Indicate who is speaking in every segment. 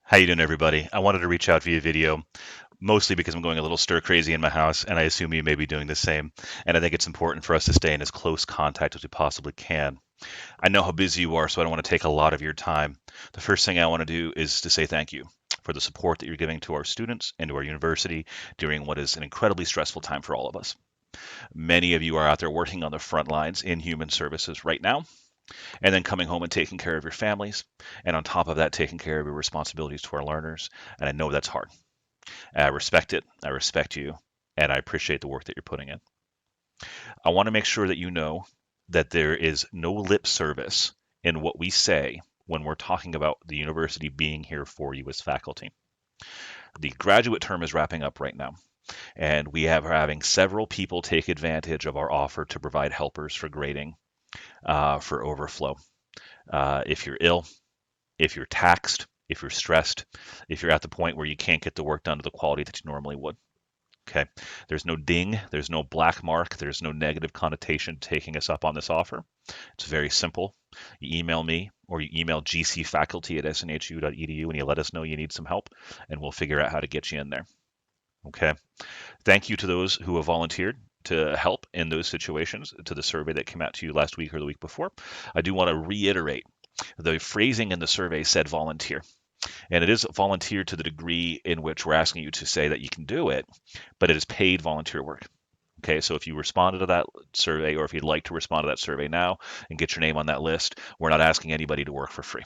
Speaker 1: How you doing, everybody? I wanted to reach out via video, mostly because I'm going a little stir crazy in my house, and I assume you may be doing the same. And I think it's important for us to stay in as close contact as we possibly can. I know how busy you are, so I don't want to take a lot of your time. The first thing I want to do is to say thank you for the support that you're giving to our students and to our university during what is an incredibly stressful time for all of us. Many of you are out there working on the front lines in human services right now, and then coming home and taking care of your families, and on top of that, taking care of your responsibilities to our learners. And I know that's hard. I respect it. I respect you, and I appreciate the work that you're putting in. I want to make sure that you know that there is no lip service in what we say when we're talking about the university being here for you as faculty. The graduate term is wrapping up right now, and are having several people take advantage of our offer to provide helpers for grading, for overflow. If you're ill, if you're taxed, if you're stressed, if you're at the point where you can't get the work done to the quality that you normally would. Okay. There's no ding, there's no black mark, there's no negative connotation taking us up on this offer. It's very simple. You email me or you email gcfaculty@snhu.edu and you let us know you need some help, and we'll figure out how to get you in there. Okay. Thank you to those who have volunteered to help in those situations, to the survey that came out to you last week or the week before. I do want to reiterate the phrasing in the survey said volunteer. And it is volunteer to the degree in which we're asking you to say that you can do it, but it is paid volunteer work. Okay, so if you responded to that survey, or if you'd like to respond to that survey now and get your name on that list, we're not asking anybody to work for free.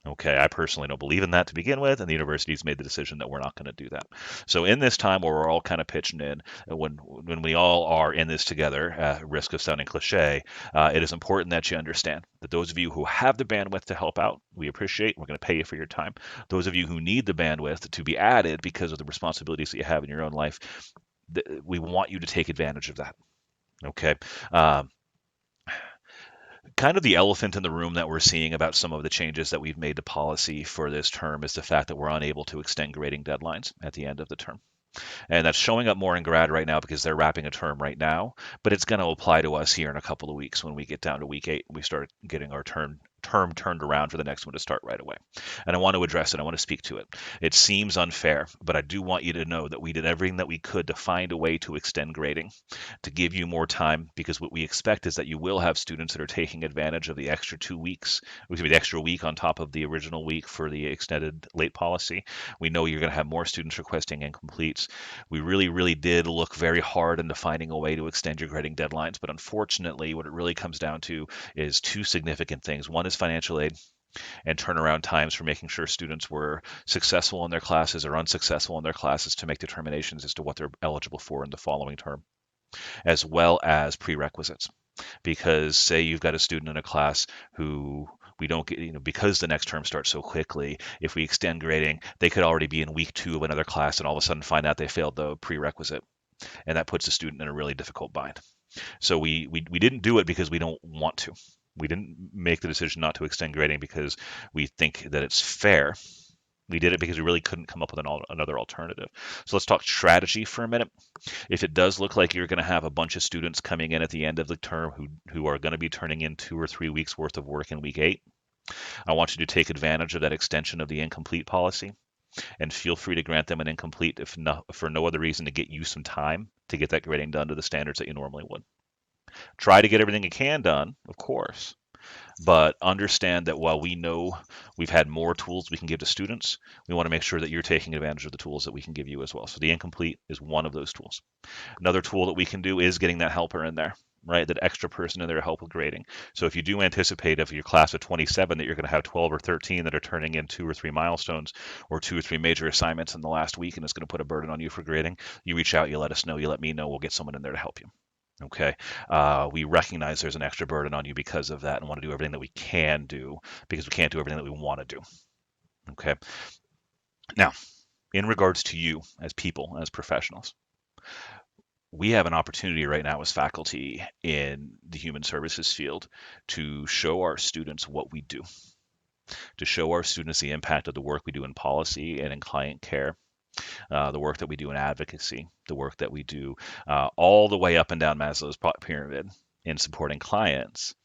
Speaker 1: Okay, I personally don't believe in that to begin with, and the university's made the decision that we're not going to do that. So in this time where we're all kind of pitching in, when we all are in this together, at risk of sounding cliche, it is important that you understand that those of you who have the bandwidth to help out, we appreciate. We're going to pay you for your time. Those of you who need the bandwidth to be added because of the responsibilities that you have in your own life, we want you to take advantage of that. Okay. Um, Kind of the elephant in the room that we're seeing about some of the changes that we've made to policy for this term is the fact that we're unable to extend grading deadlines at the end of the term. And that's showing up more in grad right now because they're wrapping a term right now, but it's going to apply to us here in a couple of weeks when we get down to week 8 and we start getting our term turned around for the next one to start right away. And I want to address it. I want to speak to it. It seems unfair, but I do want you to know that we did everything that we could to find a way to extend grading, to give you more time, because what we expect is that you will have students that are taking advantage of the extra 2 weeks, excuse me, the extra week on top of the original week for the extended late policy. We know you're going to have more students requesting incompletes. We really, really did look very hard into finding a way to extend your grading deadlines, but unfortunately, what it really comes down to is two significant things. One is financial aid and turnaround times for making sure students were successful in their classes or unsuccessful in their classes to make determinations as to what they're eligible for in the following term, as well as prerequisites. Because say you've got a student in a class who we don't get, because the next term starts so quickly, if we extend grading, they could already be in week 2 of another class and all of a sudden find out they failed the prerequisite. And that puts the student in a really difficult bind. So we didn't do it because we don't want to. We didn't make the decision not to extend grading because we think that it's fair. We did it because we really couldn't come up with another alternative. So let's talk strategy for a minute. If it does look like you're going to have a bunch of students coming in at the end of the term who are going to be turning in 2 or 3 weeks worth of work in week 8, I want you to take advantage of that extension of the incomplete policy and feel free to grant them an incomplete if no, for no other reason to get you some time to get that grading done to the standards that you normally would. Try to get everything you can done, of course, but understand that while we know we've had more tools we can give to students, we want to make sure that you're taking advantage of the tools that we can give you as well. So the incomplete is one of those tools. Another tool that we can do is getting that helper in there, right? That extra person in there to help with grading. So if you do anticipate if your class of 27 that you're going to have 12 or 13 that are turning in 2 or 3 milestones or 2 or 3 major assignments in the last week and it's going to put a burden on you for grading, you reach out, you let us know, you let me know, we'll get someone in there to help you. Okay. We recognize there's an extra burden on you because of that and want to do everything that we can do because we can't do everything that we want to do. Okay. Now, in regards to you as people, as professionals, we have an opportunity right now as faculty in the human services field to show our students what we do, to show our students the impact of the work we do in policy and in client care, the work that we do in advocacy, the work that we do all the way up and down Maslow's pyramid in supporting clients.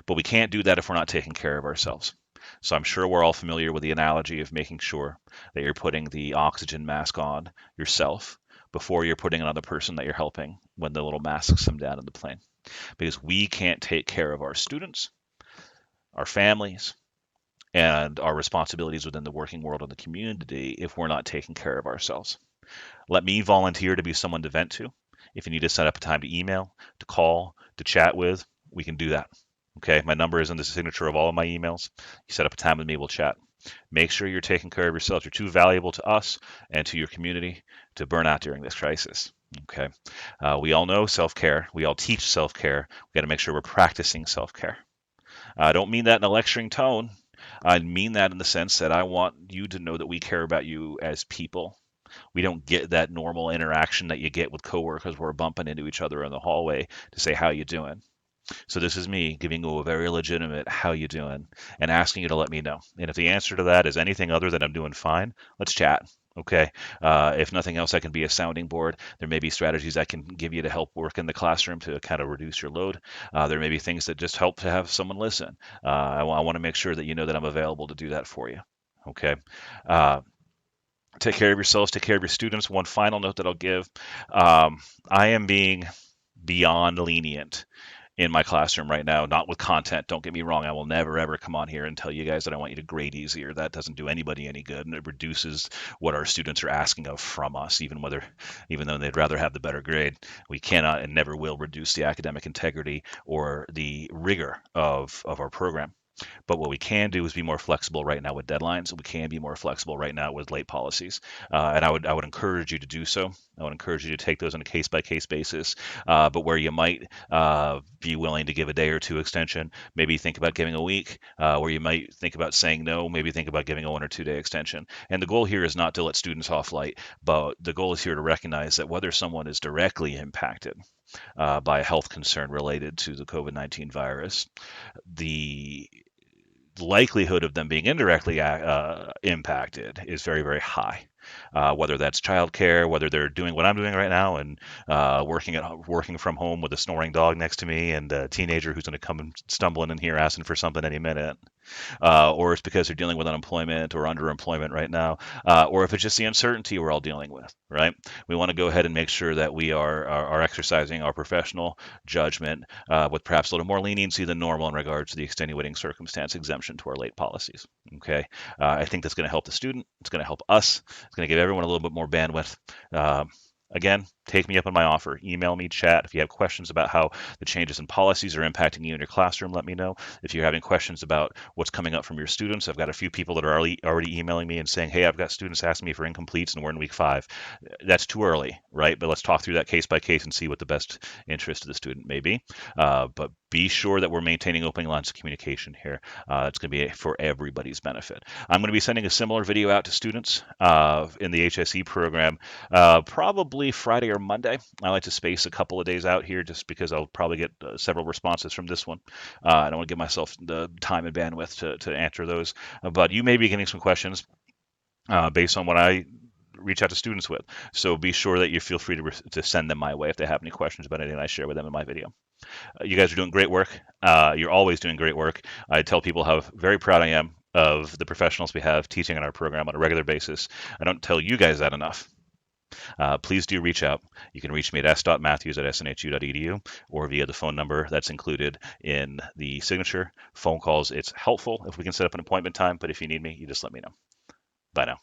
Speaker 1: But we can't do that if we're not taking care of ourselves. So I'm sure we're all familiar with the analogy of making sure that you're putting the oxygen mask on yourself before you're putting it on the person that you're helping when the little masks come down in the plane. Because we can't take care of our students, our families, and our responsibilities within the working world and the community if we're not taking care of ourselves. Let me volunteer to be someone to vent to. If you need to set up a time to email, to call, to chat with, we can do that. Okay, my number is in the signature of all of my emails. You set up a time with me, we'll chat. Make sure you're taking care of yourself. You're too valuable to us and to your community to burn out during this crisis. Okay, we all know self-care. We all teach self-care. We got to make sure we're practicing self-care. I don't mean that in a lecturing tone. I mean that in the sense that I want you to know that we care about you as people. We don't get that normal interaction that you get with coworkers where we're bumping into each other in the hallway to say, how you doing? So this is me giving you a very legitimate how you doing and asking you to let me know. And if the answer to that is anything other than I'm doing fine, let's chat. Okay. If nothing else, I can be a sounding board. There may be strategies I can give you to help work in the classroom to kind of reduce your load. There may be things that just help to have someone listen. I want to make sure that you know that I'm available to do that for you. Okay. Uh, Take care of yourselves. Take care of your students. One final note that I'll give: I am being beyond lenient in my classroom right now, not with content. Don't get me wrong. I will never, ever come on here and tell you guys that I want you to grade easier. That doesn't do anybody any good, and it reduces what our students are asking of from us, even though they'd rather have the better grade. We cannot and never will reduce the academic integrity or the rigor of our program. But what we can do is be more flexible right now with deadlines. We can be more flexible right now with late policies, and I would encourage you to do so. I would encourage you to take those on a case by case basis. But where you might be willing to give a day or two extension, maybe think about giving a week. Where you might think about saying no, maybe think about giving a 1 or 2 day extension. And the goal here is not to let students off light, but the goal is here to recognize that whether someone is directly impacted by a health concern related to the COVID-19 virus, the likelihood of them being indirectly impacted is very, very high. Whether that's childcare, whether they're doing what I'm doing right now and working from home with a snoring dog next to me and a teenager who's going to come stumbling in here asking for something any minute, or it's because they're dealing with unemployment or underemployment right now, or if it's just the uncertainty we're all dealing with, right? We want to go ahead and make sure that we are exercising our professional judgment with perhaps a little more leniency than normal in regards to the extenuating circumstance exemption to our late policies. Okay, I think that's going to help the student. It's going to help us. It's going to give everyone a little bit more bandwidth. Again, take me up on my offer. Email me, chat. If you have questions about how the changes in policies are impacting you in your classroom, let me know. If you're having questions about what's coming up from your students, I've got a few people that are already emailing me and saying, hey, I've got students asking me for incompletes and we're in week 5. That's too early, right? But let's talk through that case by case and see what the best interest of the student may be. But be sure that we're maintaining open lines of communication here. It's going to be for everybody's benefit. I'm going to be sending a similar video out to students in the HSE program probably Friday or Monday. I like to space a couple of days out here just because I'll probably get several responses from this one. I don't want to give myself the time and bandwidth to answer those. But you may be getting some questions based on what I reach out to students with. So be sure that you feel free to send them my way if they have any questions about anything I share with them in my video. You guys are doing great work. You're always doing great work. I tell people how very proud I am of the professionals we have teaching in our program on a regular basis. I don't tell you guys that enough. Please do reach out. You can reach me at s.matthews@snhu.edu or via the phone number that's included in the signature. Phone calls, it's helpful if we can set up an appointment time, but if you need me, you just let me know. Bye now.